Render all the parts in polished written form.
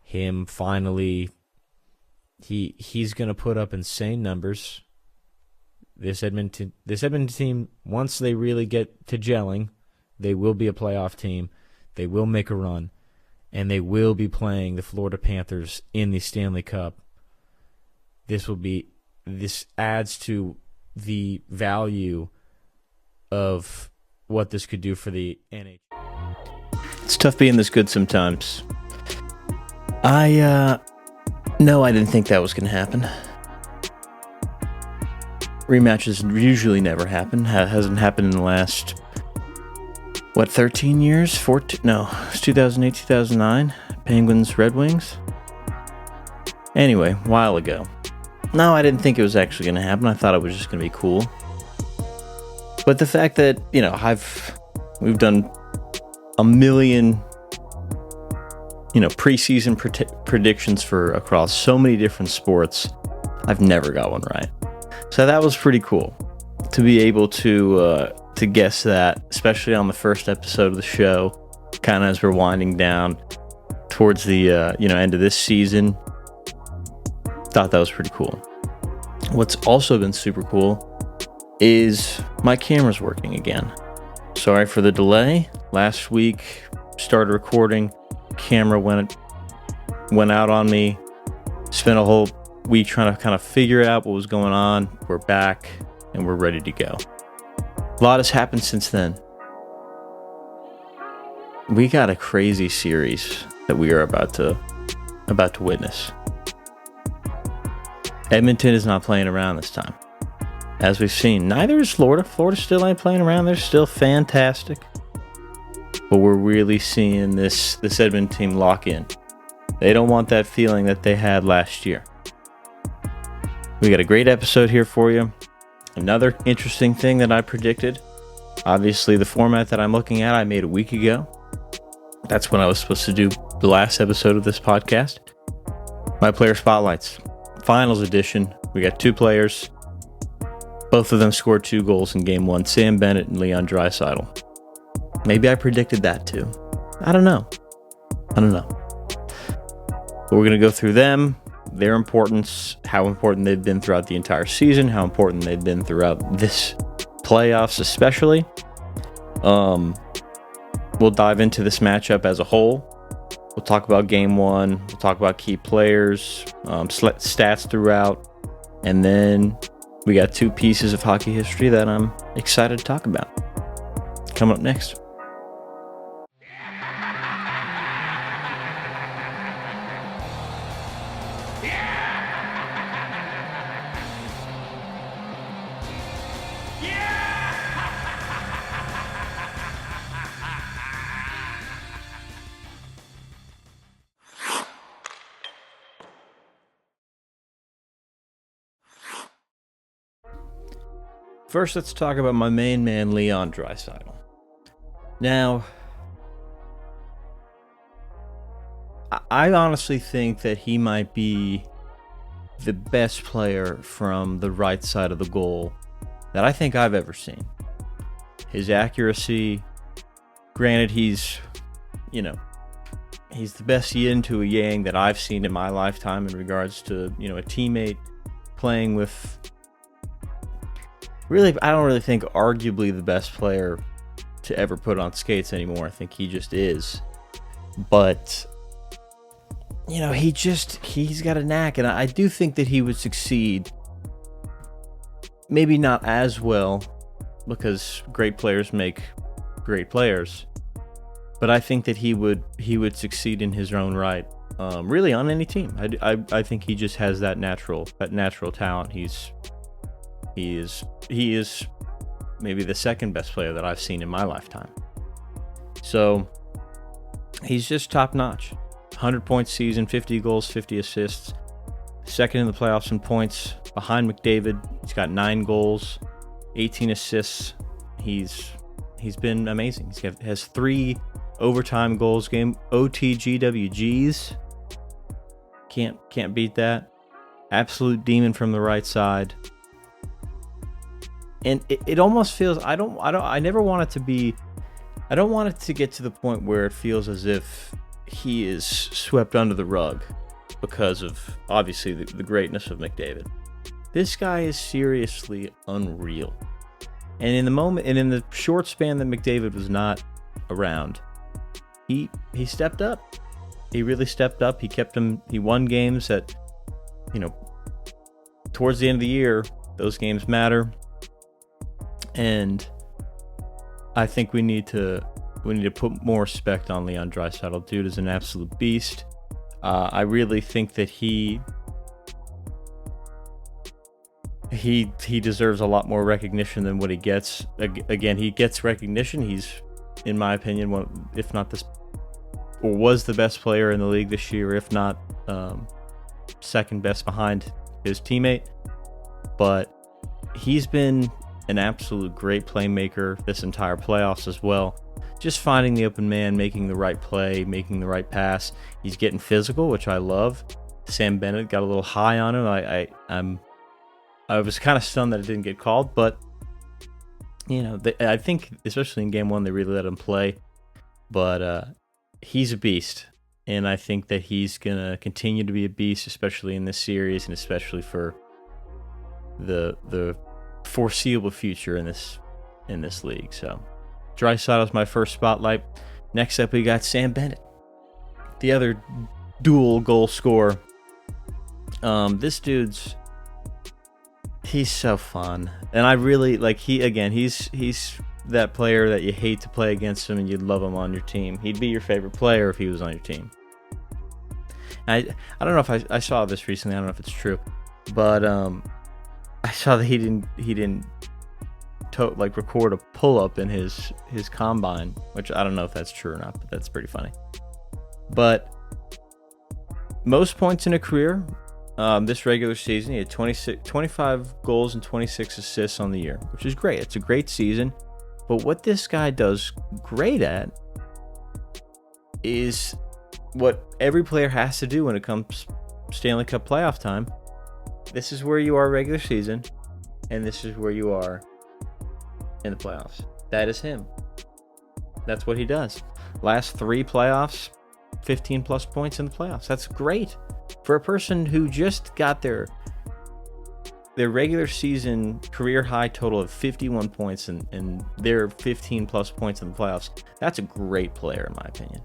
him finally, he's going to put up insane numbers. This Edmonton team, once they really get to gelling, they will be a playoff team. They will make a run, and they will be playing the Florida Panthers in the Stanley Cup. This adds to the value of what this could do for the NHL. It's tough being this good sometimes. No, I didn't think that was going to happen. Rematches usually never happen. Hasn't happened in the last, 13 years? 14? No, it's 2008, 2009. Penguins, Red Wings. Anyway, a while ago. No, I didn't think it was actually going to happen. I thought it was just going to be cool. But the fact that, we've done a million, preseason predictions for across so many different sports, I've never got one right. So that was pretty cool to be able to guess that, especially on the first episode of the show, kind of as we're winding down towards the end of this season. Thought that was pretty cool. What's also been super cool is my camera's working again. Sorry for the delay. Last week, started recording, camera went out on me. Spent a whole week trying to kind of figure out what was going on. We're back and we're ready to go. A lot has happened since then. We got a crazy series that we are about to witness. Edmonton is not playing around this time. As we've seen, neither is Florida. Florida still ain't playing around. They're still fantastic. But we're really seeing this Edmonton team lock in. They don't want that feeling that they had last year. We got a great episode here for you. Another interesting thing that I predicted. Obviously, the format that I'm looking at, I made a week ago. That's when I was supposed to do the last episode of this podcast. My player spotlights. Finals edition. We got 2 players. Both of them scored 2 goals in game 1. Sam Bennett and Leon Draisaitl. Maybe I predicted that too. I don't know. But we're going to go through them, their importance, how important they've been throughout the entire season, how important they've been throughout this playoffs especially. We'll dive into this matchup as a whole. We'll talk about game 1. We'll talk about key players, stats throughout. And then we got 2 pieces of hockey history that I'm excited to talk about. Coming up next. First, let's talk about my main man, Leon Draisaitl. Now, I honestly think that he might be the best player from the right side of the goal that I think I've ever seen. His accuracy, granted, he's the best yin to a yang that I've seen in my lifetime in regards to, a teammate playing with. Really, I don't really think arguably the best player to ever put on skates anymore. I think he just is. But, he's got a knack. And I do think that he would succeed. Maybe not as well, because great players make great players. But I think that he would succeed in his own right. Really on any team. I think he just has that natural talent. He is maybe the second best player that I've seen in my lifetime. So he's just top notch. 100-point season, 50 goals, 50 assists. Second in the playoffs in points behind McDavid. He's got 9 goals, 18 assists. He's been amazing. He has 3 overtime goals, game OTGWGs. Can't beat that. Absolute demon from the right side. And it almost feels, I don't want it to get to the point where it feels as if he is swept under the rug because of, obviously, the greatness of McDavid. This guy is seriously unreal. And in the short span that McDavid was not around, he stepped up. He really stepped up. He won games that, towards the end of the year, those games matter. And I think we need to put more respect on Leon Draisaitl. Dude is an absolute beast. I really think that he deserves a lot more recognition than what he gets. Again, he gets recognition. He's, in my opinion, one, if not this, or was the best player in the league this year, if not second best behind his teammate. But he's been an absolute great playmaker this entire playoffs as well. Just finding the open man, making the right play, making the right pass. He's getting physical, which I love. Sam Bennett got a little high on him. I was kind of stunned that it didn't get called, but I think especially in game one they really let him play. But he's a beast, and I think that he's gonna continue to be a beast, especially in this series, and especially for the foreseeable future in this league. So Draisaitl's my first spotlight. Next up, we got Sam Bennett, the other dual goal scorer. This dude's, he's so fun, and I really like. He's that player that you hate to play against him, and you'd love him on your team. He'd be your favorite player if he was on your team. I don't know if I saw this recently. I don't know if it's true, but I saw that he didn't record a pull-up in his combine, which I don't know if that's true or not, but that's pretty funny. But most points in a career, this regular season, he had 25 goals and 26 assists on the year, which is great. It's a great season. But what this guy does great at is what every player has to do when it comes Stanley Cup playoff time. This is where you are regular season, and this is where you are in the playoffs. That is him. That's what he does. Last 3 playoffs, 15 plus points in the playoffs. That's great for a person who just got their regular season career high total of 51 points and their 15 plus points in the playoffs. That's a great player, in my opinion.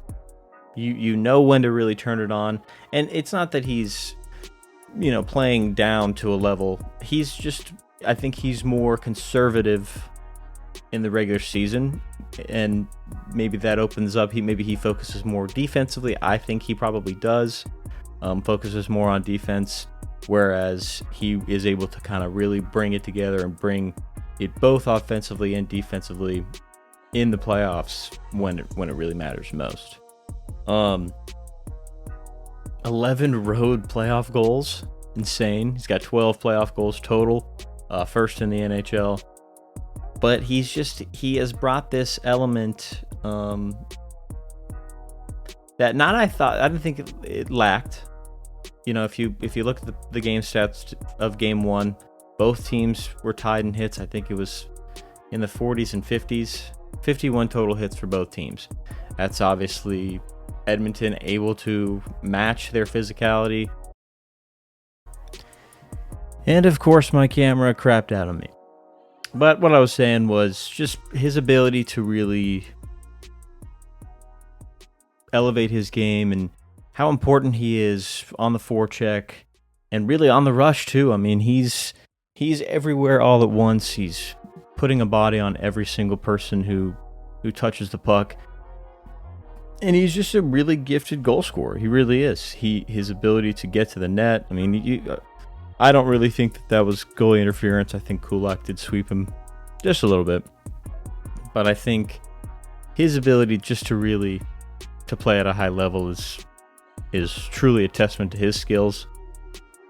You know when to really turn it on, and it's not that he's playing down to a level. He's just, I think he's more conservative in the regular season, and maybe that opens up. Maybe he focuses more defensively. I think he probably does. Focuses more on defense, whereas he is able to kind of really bring it together and bring it both offensively and defensively in the playoffs when it really matters most. 11 road playoff goals, insane. He's got 12 playoff goals total, first in the NHL. But he has brought this element that I didn't think it lacked. If you look at the game stats of game one, both teams were tied in hits. I think it was in the 40s and 50s, 51 total hits for both teams. That's obviously Edmonton able to match their physicality. And of course, my camera crapped out on me. But what I was saying was just his ability to really elevate his game and how important he is on the forecheck and really on the rush too. I mean, he's everywhere all at once. He's putting a body on every single person who touches the puck. And he's just a really gifted goal scorer. He really is. His ability to get to the net. I mean, I don't really think that was goalie interference. I think Kulak did sweep him just a little bit. But I think his ability just to play at a high level is truly a testament to his skills.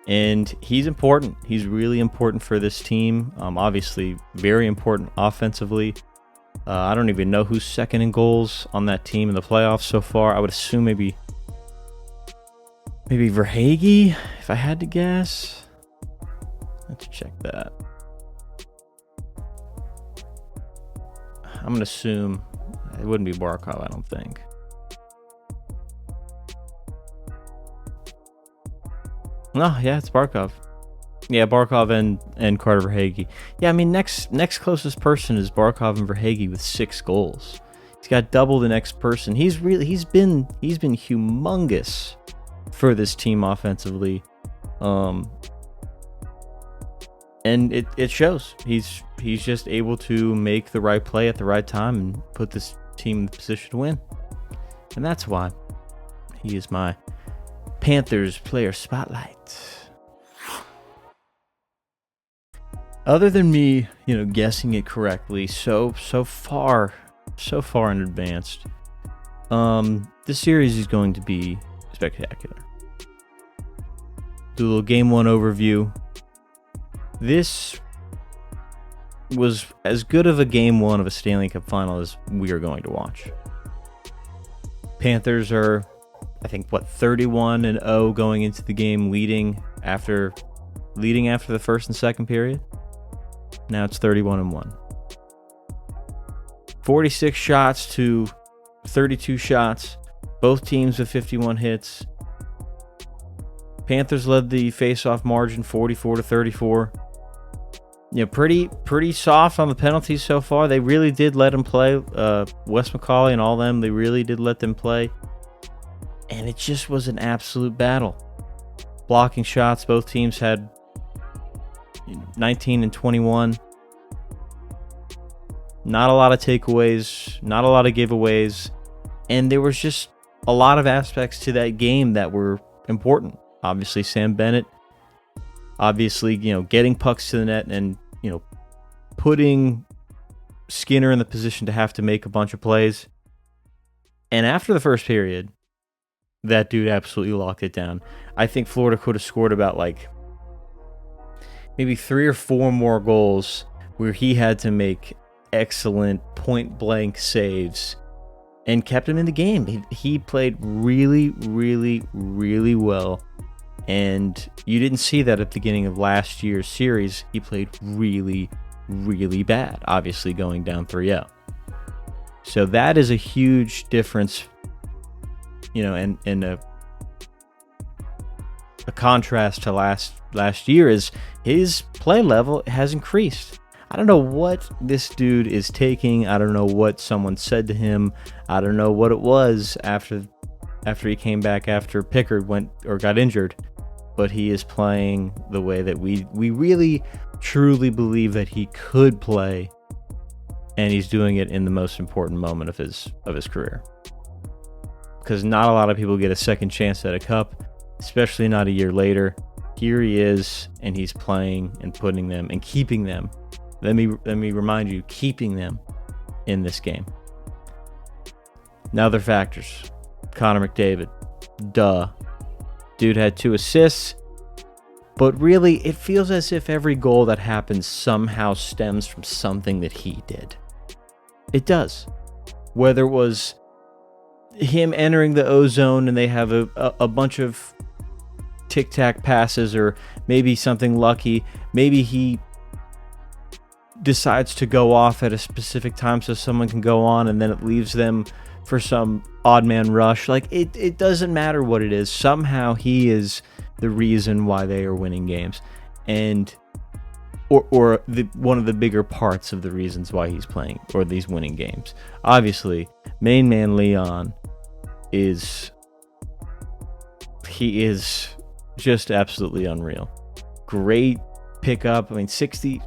And he's important. He's really important for this team. Obviously, very important offensively. I don't even know who's second in goals on that team in the playoffs so far. I would assume maybe Verhaeghe, if I had to guess. Let's check that. I'm going to assume it wouldn't be Barkov, I don't think. No, yeah, it's Barkov. Yeah, Barkov and Carter Verhaeghe. Yeah, I mean, next closest person is Barkov and Verhaeghe with 6 goals. He's got double the next person. He's been humongous for this team offensively. And it shows. He's just able to make the right play at the right time and put this team in the position to win. And that's why he is my Panthers player spotlight. Other than me, guessing it correctly so far in advance, this series is going to be spectacular. Do a little game 1 overview. This was as good of a game 1 of a Stanley Cup Final as we are going to watch. Panthers are, I think, 31-0 going into the game, leading after the first and second period. Now it's 31-1. 46 shots to 32 shots. Both teams with 51 hits. Panthers led the face-off margin 44-34. Pretty soft on the penalties so far. They really did let them play. Wes McCauley and all them, they really did let them play. And it just was an absolute battle. Blocking shots, both teams had 19 and 21. Not a lot of takeaways, not a lot of giveaways. And there was just a lot of aspects to that game that were important. Obviously, Sam Bennett. Obviously, getting pucks to the net and, putting Skinner in the position to have to make a bunch of plays. And after the first period, that dude absolutely locked it down. I think Florida could have scored about maybe 3 or 4 more goals where he had to make excellent point-blank saves and kept him in the game. He played really, really, really well. And you didn't see that at the beginning of last year's series. He played really, really bad, obviously going down 3-0. So that is a huge difference, and a contrast to last year is his play level has increased. I don't know what this dude is taking. I don't know what someone said to him. I don't know what it was after he came back after Pickard got injured. But he is playing the way that we really truly believe that he could play, and he's doing it in the most important moment of his career. Because not a lot of people get a second chance at a cup, especially not a year later. Here he is, and he's playing and putting them and keeping them. Let me remind you, keeping them in this game. Now other factors. Connor McDavid. Duh. Dude had 2 assists, but really it feels as if every goal that happens somehow stems from something that he did. It does. Whether it was him entering the O-zone and they have a bunch of tic-tac passes, or maybe something lucky, maybe he decides to go off at a specific time so someone can go on, and then it leaves them for some odd man rush. It doesn't matter what it is. Somehow he is the reason why they are winning games, and or one of the bigger parts of the reasons why he's playing or these winning games. Obviously, main man Leon is just absolutely unreal. Great pickup. I mean, 60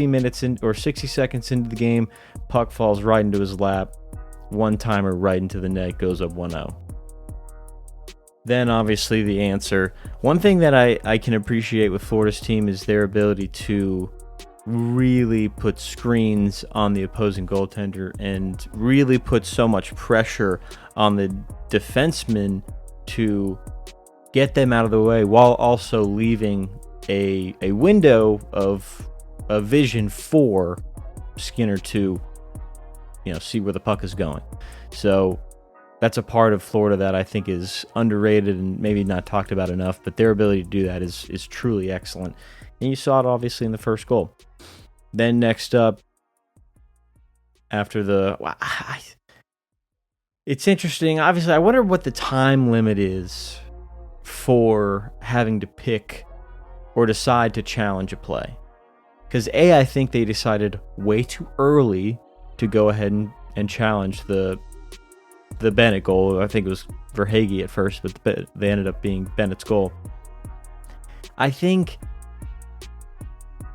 minutes in, or 60 seconds into the game, puck falls right into his lap. One-timer right into the net, goes up 1-0. Then, obviously, the answer. One thing that I can appreciate with Florida's team is their ability to really put screens on the opposing goaltender and really put so much pressure on the defenseman to get them out of the way, while also leaving a window of a vision for Skinner to see where the puck is going. So that's a part of Florida that I think is underrated and maybe not talked about enough, but their ability to do that is truly excellent. And you saw it obviously in the first goal. Then next up, after it's interesting. Obviously, I wonder what the time limit is for having to pick or decide to challenge a play. Because I think they decided way too early to go ahead and challenge the Bennett goal. I think it was Verhaeghe at first, but they ended up being Bennett's goal. I think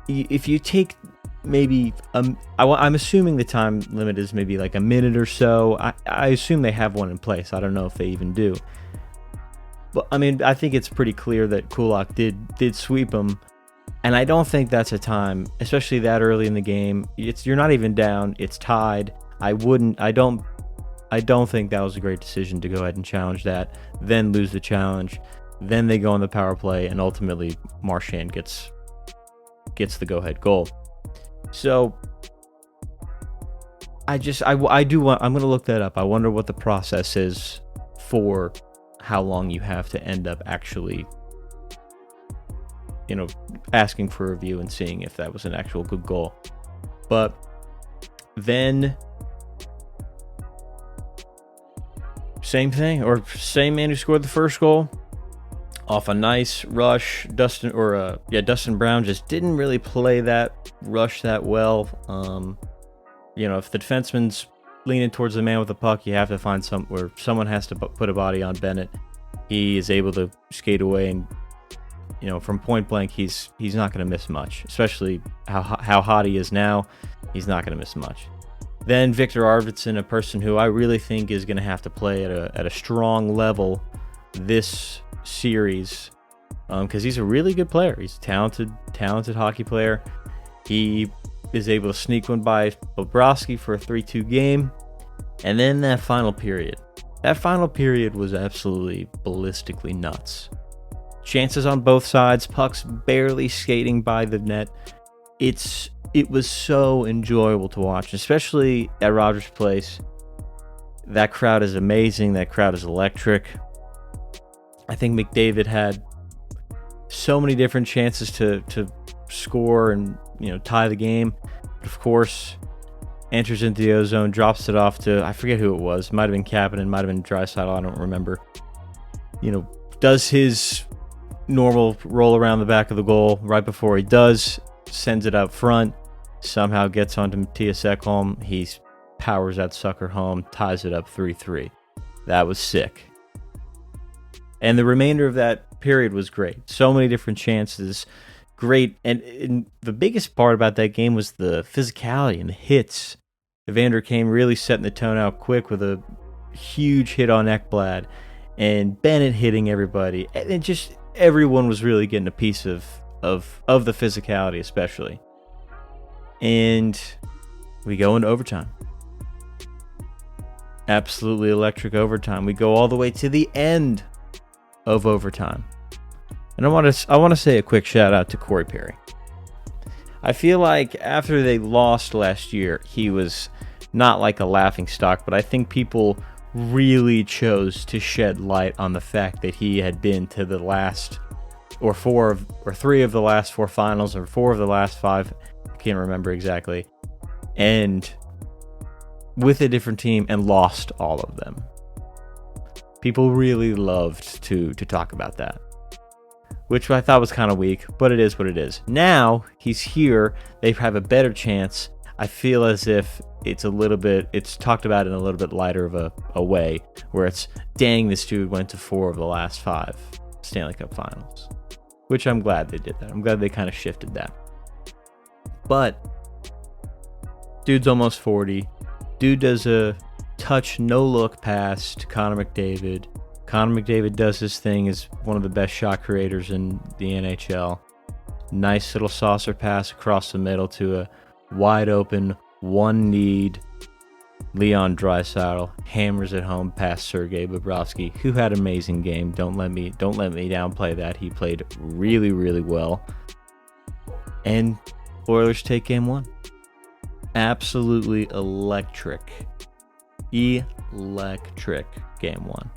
if you take maybe I'm assuming the time limit is maybe like a minute or so. I assume they have one in place. I don't know if they even do. But I mean, I think it's pretty clear that Kulak did sweep him, and I don't think that's a time, especially that early in the game. You're not even down. It's tied. I don't think that was a great decision to go ahead and challenge that, then lose the challenge. Then they go on the power play, and ultimately Marchand gets the go-ahead goal. So I'm going to look that up. I wonder what the process is for how long you have to end up actually, asking for a review and seeing if that was an actual good goal. But then same thing, or same man who scored the first goal off a nice rush. Dustin Brown just didn't really play that rush that well. If the defenseman's leaning towards the man with the puck, you have to find where someone has to put a body on Bennett. He is able to skate away, and from point blank, he's not going to miss much. Especially how hot he is now, he's not going to miss much. Then Victor Arvidsson, a person who I really think is going to have to play at a strong level this series, because he's a really good player. He's a talented hockey player. He is able to sneak one by Bobrovsky for a 3-2 game. And then that final period was absolutely ballistically nuts. Chances on both sides, pucks barely skating by the net. It was so enjoyable to watch, especially at Rogers Place. That crowd is amazing. That crowd is electric. I think McDavid had so many different chances to score and tie the game. But of course, enters into the ozone, drops it off to, I forget who it was. Might have been Kapanen, might have been Draisaitl, I don't remember. Does his normal roll around the back of the goal right before he does, sends it up front, somehow gets onto Mattias Ekholm. He powers that sucker home, ties it up 3-3. That was sick. And the remainder of that period was great. So many different chances. Great. And the biggest part about that game was the physicality and the hits. Evander Kane really setting the tone out quick with a huge hit on Ekblad. And Bennett hitting everybody. And just everyone was really getting a piece of the physicality especially. And we go into overtime. Absolutely electric overtime. We go all the way to the end of overtime. And I want to say a quick shout out to Corey Perry. I feel like after they lost last year, he was not like a laughing stock, but I think people really chose to shed light on the fact that he had been to the last three of the last four finals, or 4 of the last 5, I can't remember exactly, and with a different team, and lost all of them. People really loved to talk about that, which I thought was kind of weak, but it is what it is. Now he's here, they have a better chance. I feel as if it's talked about in a little bit lighter of a way, where it's, dang, this dude went to 4 of the last 5 Stanley Cup Finals, which I'm glad they did that. I'm glad they kind of shifted that. But dude's almost 40. Dude does a touch, no-look pass to Connor McDavid. Connor McDavid does his thing as one of the best shot creators in the NHL. Nice little saucer pass across the middle to a wide-open, one-need Leon Draisaitl. Hammers it home past Sergei Bobrovsky, who had an amazing game. Don't let me downplay that. He played really, really well. And Oilers take game 1. Absolutely electric game 1.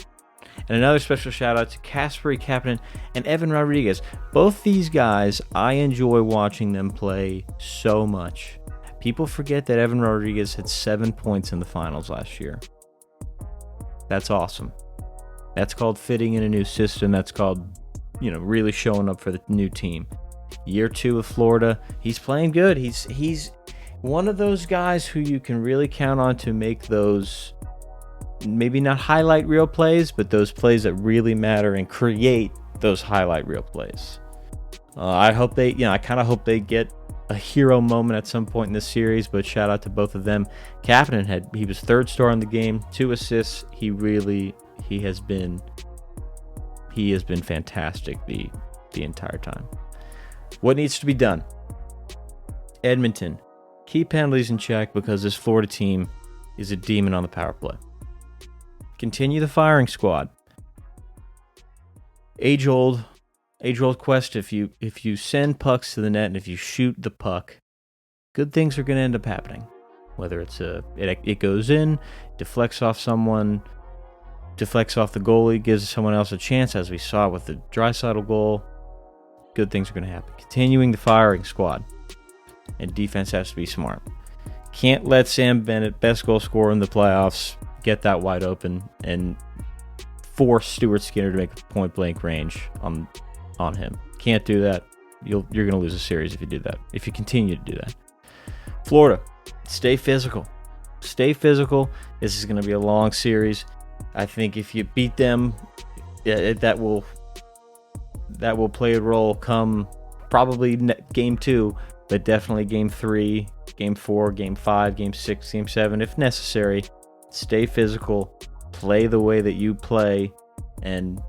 And another special shout out to Kasperi Kapanen and Evan Rodrigues. Both these guys, I enjoy watching them play so much. People forget that Evan Rodrigues had 7 points in the finals last year. That's awesome. That's called fitting in a new system. That's called really showing up for the new team. Year 2 of Florida, he's playing good. He's one of those guys who you can really count on to make those, maybe not highlight reel plays, but those plays that really matter and create those highlight reel plays. I kind of hope they get a hero moment at some point in this series, but shout out to both of them. Kapanen he was third star in the game, 2 assists. He has been fantastic the entire time. What needs to be done? Edmonton, keep penalties in check because this Florida team is a demon on the power play. Continue the firing squad. Age old quest. If you send pucks to the net and if you shoot the puck, good things are going to end up happening. Whether it goes in, deflects off someone, deflects off the goalie, gives someone else a chance, as we saw with the Draisaitl goal. Good things are going to happen. Continuing the firing squad, and defense has to be smart. Can't let Sam Bennett, best goal scorer in the playoffs, get that wide open and force Stuart Skinner to make a point blank range on him. Can't do that. You're going to lose a series if you do that. If you continue to do that. Florida, stay physical. Stay physical. This is going to be a long series. I think if you beat them, that will play a role come probably game 2, but definitely game 3, game 4, game 5, game 6, game 7 if necessary. Stay physical, play the way that you play, and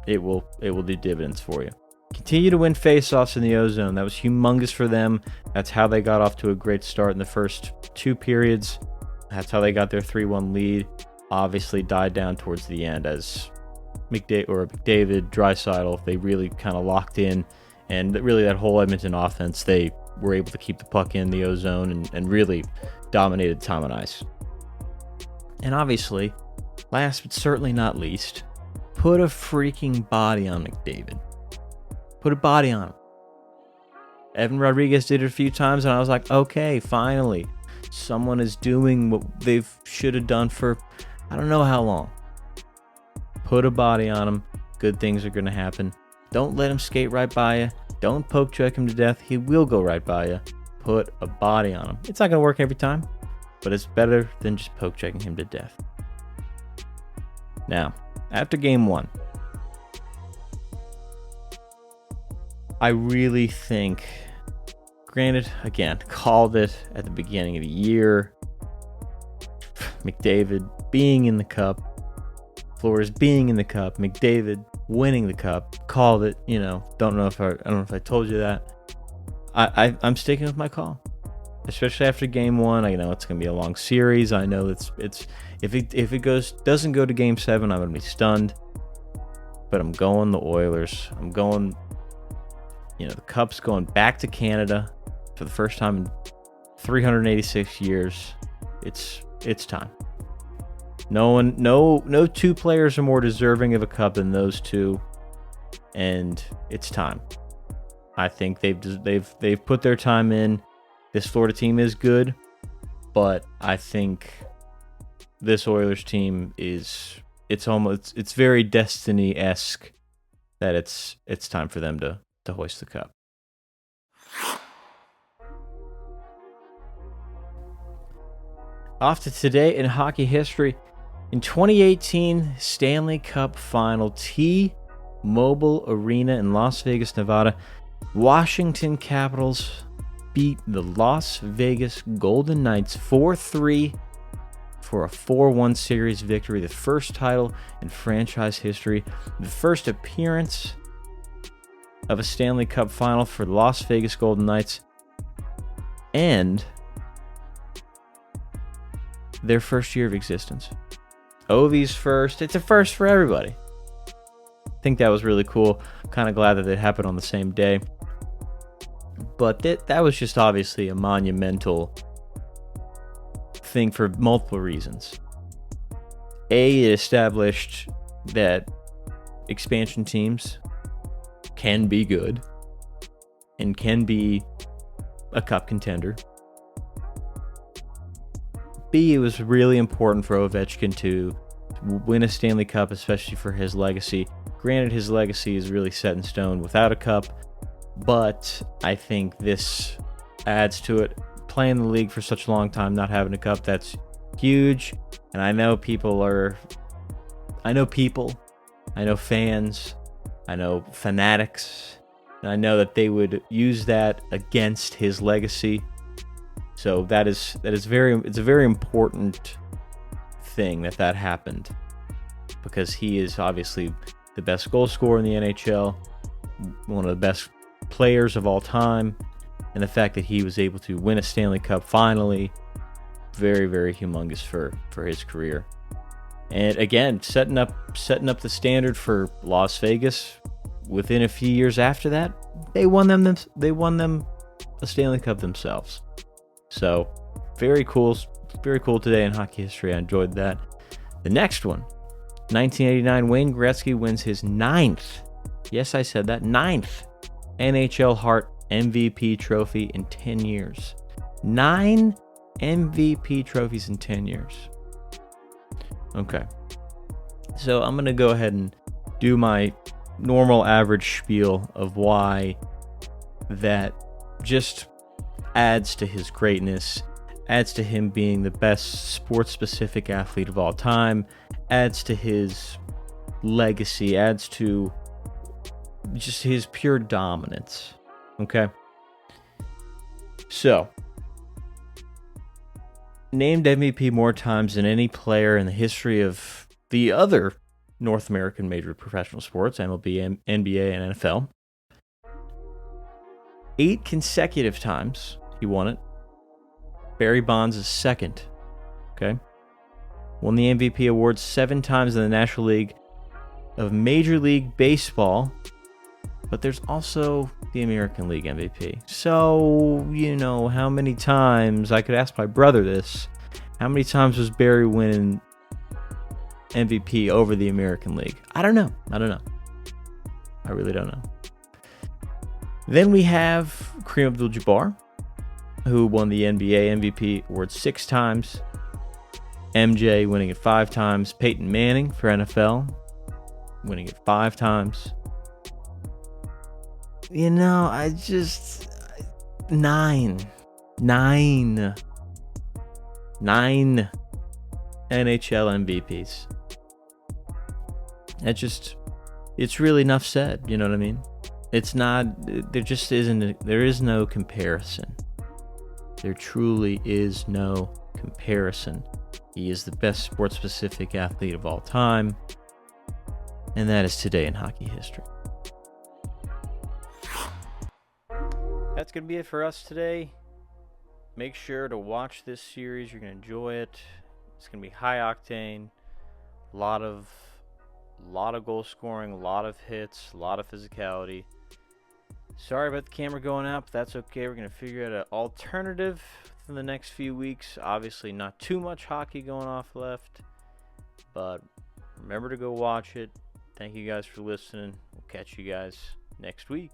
it will do dividends for you. Continue to win faceoffs in the O-zone. That was humongous for them. That's how they got off to a great start in the first 2 periods. That's how they got their 3-1 lead. Obviously died down towards the end as McDavid, Draisaitl, they really kind of locked in, and really that whole Edmonton offense, they were able to keep the puck in the O-zone and really dominated time on ice. And obviously, last but certainly not least, put a freaking body on McDavid. Put a body on him. Evan Rodriguez did it a few times, and I was like, okay, finally. Someone is doing what they should have done for I don't know how long. Put a body on him. Good things are going to happen. Don't let him skate right by you. Don't poke check him to death. He will go right by you. Put a body on him. It's not going to work every time, but it's better than just poke checking him to death. Now, after game 1, I really think, granted, again, called it at the beginning of the year, McDavid being in the cup, Flores being in the cup, McDavid winning the cup, called it, don't know if I told you that. I'm sticking with my call. Especially after game 1, I know it's going to be a long series. I know it's if it doesn't go to game 7, I'm going to be stunned. But I'm going the Oilers. I'm going, the Cup's going back to Canada for the first time in 386 years. It's time. No 2 players are more deserving of a cup than those 2, and it's time. I think they've put their time in. This Florida team is good, but I think this Oilers team it's very Destiny-esque that it's time for them to hoist the cup. Off to today in hockey history. In 2018 Stanley Cup Final, T-Mobile Arena in Las Vegas, Nevada, Washington Capitals beat the Las Vegas Golden Knights 4-3 for a 4-1 series victory, the first title in franchise history, the first appearance of a Stanley Cup Final for the Las Vegas Golden Knights, and their first year of existence. Ovi's first. It's a first for everybody. I think that was really cool. Kind of glad that it happened on the same day. But that was just obviously a monumental thing for multiple reasons. A, it established that expansion teams can be good and can be a cup contender. B, it was really important for Ovechkin to win a Stanley Cup, especially for his legacy. Granted, his legacy is really set in stone without a cup, but I think this adds to it. Playing the league for such a long time, not having a cup, that's huge. And I know fans, I know fanatics, and I know that they would use that against his legacy. So it's a very important thing that happened, because he is obviously the best goal scorer in the NHL, one of the best players of all time, and the fact that he was able to win a Stanley Cup finally, very, very humongous for his career. And again, setting up the standard for Las Vegas. Within a few years after that, they won them a Stanley Cup themselves. So very cool today in hockey history. I enjoyed that. The next one, 1989, Wayne Gretzky wins his 9th, yes, I said that, 9th NHL Hart MVP trophy in 10 years. 9 MVP trophies in 10 years. Okay. So I'm going to go ahead and do my normal average spiel of why that just adds to his greatness, adds to him being the best sports-specific athlete of all time, adds to his legacy, adds to just his pure dominance. Okay? So, named MVP more times than any player in the history of the other North American major professional sports, MLB, NBA, and NFL. 8 consecutive times he won it. Barry Bonds is second. Okay? Won the MVP award 7 times in the National League of Major League Baseball, but there's also the American League MVP. So, how many times, I could ask my brother this, how many times was Barry winning MVP over the American League? I don't know. I really don't know. Then we have Kareem Abdul-Jabbar, who won the NBA MVP award 6 times. MJ winning it 5 times. Peyton Manning for NFL winning it 5 times. I just... 9 NHL MVPs. It's really enough said, you know what I mean? It's not, there is no comparison. There truly is no comparison. He is the best sports-specific athlete of all time, and that is today in hockey history. That's going to be it for us today. Make sure to watch this series. You're going to enjoy it. It's going to be high octane. A lot of goal scoring, a lot of hits, a lot of physicality. Sorry about the camera going out, but that's okay. We're going to figure out an alternative in the next few weeks. Obviously, not too much hockey going off left, but remember to go watch it. Thank you guys for listening. We'll catch you guys next week.